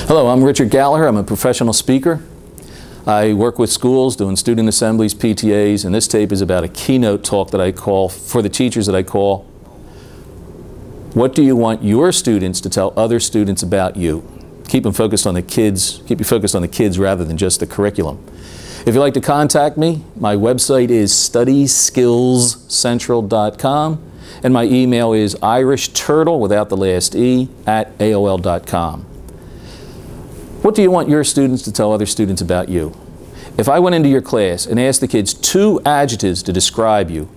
Hello, I'm Richard Gallagher. I'm a professional speaker. I work with schools doing student assemblies, PTAs, and this tape is about a keynote talk that I call for the teachers that I call, "What do you want your students to tell other students about you?" Keep them focused on the kids, keep you focused on the kids rather than just the curriculum. If you'd like to contact me, my website is studyskillscentral.com and my email is irishturtle without the last E at AOL.com. What do you want your students to tell other students about you? If I went into your class and asked the kids 2 adjectives to describe you,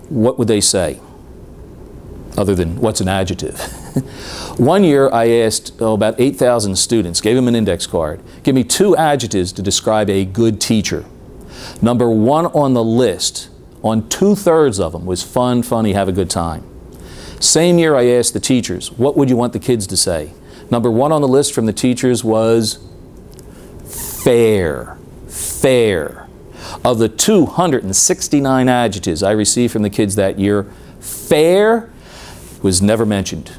what would they say? Other than, what's an adjective? One year I asked about 8,000 students, gave them an index card. Give me 2 adjectives to describe a good teacher. Number 1 on the list, on 2/3 of them, was fun, funny, have a good time. Same year I asked the teachers, what would you want the kids to say? Number 1 on the list from the teachers was fair. Fair. Of the 269 adjectives I received from the kids that year, fair was never mentioned.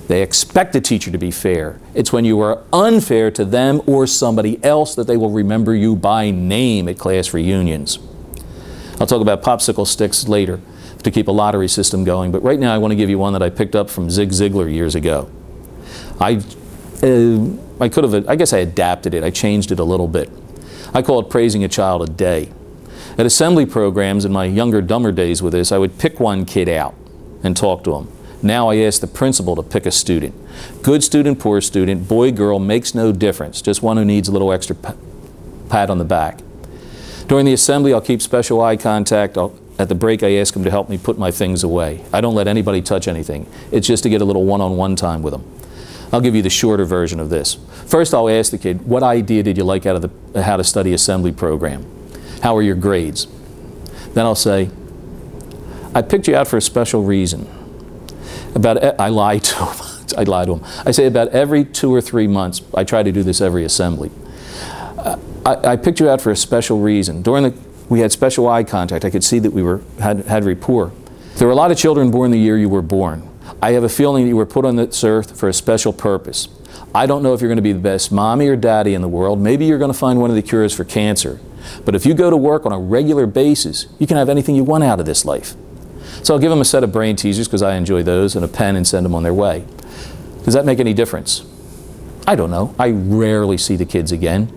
They expect a teacher to be fair. It's when you are unfair to them or somebody else that they will remember you by name at class reunions. I'll talk about popsicle sticks later to keep a lottery system going, but right now I want to give you one that I picked up from Zig Ziglar years ago. I guess I adapted it. I changed it a little bit. I call it praising a child a day. At assembly programs in my younger, dumber days with this, I would pick one kid out and talk to him. Now I ask the principal to pick a student. Good student, poor student, boy, girl, makes no difference. Just one who needs a little extra pat on the back. During the assembly, I'll keep special eye contact. At the break, I ask them to help me put my things away. I don't let anybody touch anything. It's just to get a little one-on-one time with them. I'll give you the shorter version of this. First, I'll ask the kid, what idea did you like out of the How to Study Assembly program? How are your grades? Then I'll say, I picked you out for a special reason. I lie to him. I lie to him. I say about every 2 or 3 months, I try to do this every assembly. I picked you out for a special reason. We had special eye contact. I could see that we had rapport. There were a lot of children born the year you were born. I have a feeling that you were put on this earth for a special purpose. I don't know if you're going to be the best mommy or daddy in the world. Maybe you're going to find one of the cures for cancer. But if you go to work on a regular basis, you can have anything you want out of this life. So I'll give them a set of brain teasers because I enjoy those and a pen and send them on their way. Does that make any difference? I don't know. I rarely see the kids again.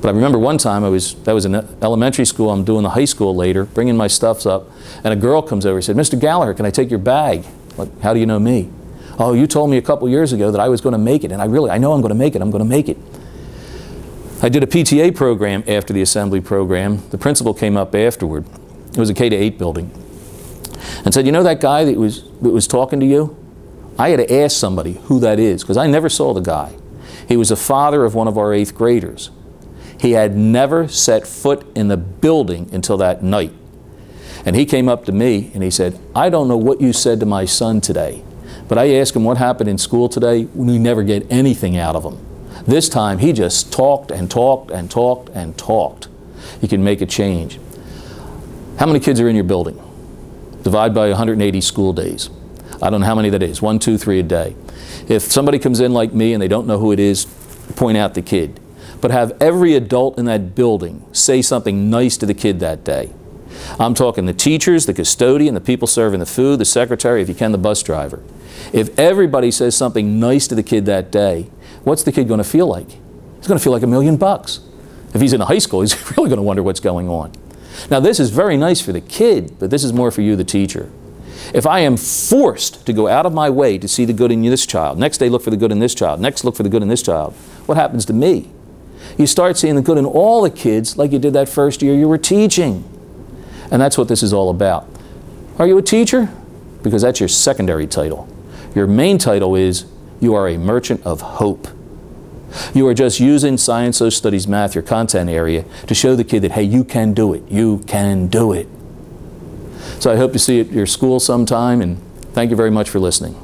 But I remember one time that was in elementary school, I'm doing the high school later, bringing my stuffs up, and a girl comes over and said, "Mr. Gallagher, can I take your bag?" Like, how do you know me? "Oh, you told me a couple years ago that I was going to make it, and I know I'm going to make it. I'm going to make it." I did a PTA program after the assembly program. The principal came up afterward. It was a K-8 building. And said, "You know that guy that was talking to you?" I had to ask somebody who that is, because I never saw the guy. He was a father of one of our 8th graders. He had never set foot in the building until that night. And he came up to me and he said, "I don't know what you said to my son today, but I asked him what happened in school today. We never get anything out of him. This time he just talked and talked and talked and talked." You can make a change. How many kids are in your building? Divide by 180 school days. I don't know how many that is, 1, 2, 3 a day. If somebody comes in like me and they don't know who it is, point out the kid. But have every adult in that building say something nice to the kid that day. I'm talking the teachers, the custodian, the people serving the food, the secretary, if you can, the bus driver. If everybody says something nice to the kid that day, what's the kid going to feel like? He's going to feel like $1,000,000. If he's in high school, he's really going to wonder what's going on. Now, this is very nice for the kid, but this is more for you, the teacher. If I am forced to go out of my way to see the good in this child, next day look for the good in this child, next look for the good in this child, what happens to me? You start seeing the good in all the kids like you did that first year you were teaching. And that's what this is all about. Are you a teacher? Because that's your secondary title. Your main title is you are a merchant of hope. You are just using science, social studies, math, your content area, to show the kid that, hey, you can do it. You can do it. So I hope to see you at your school sometime, and thank you very much for listening.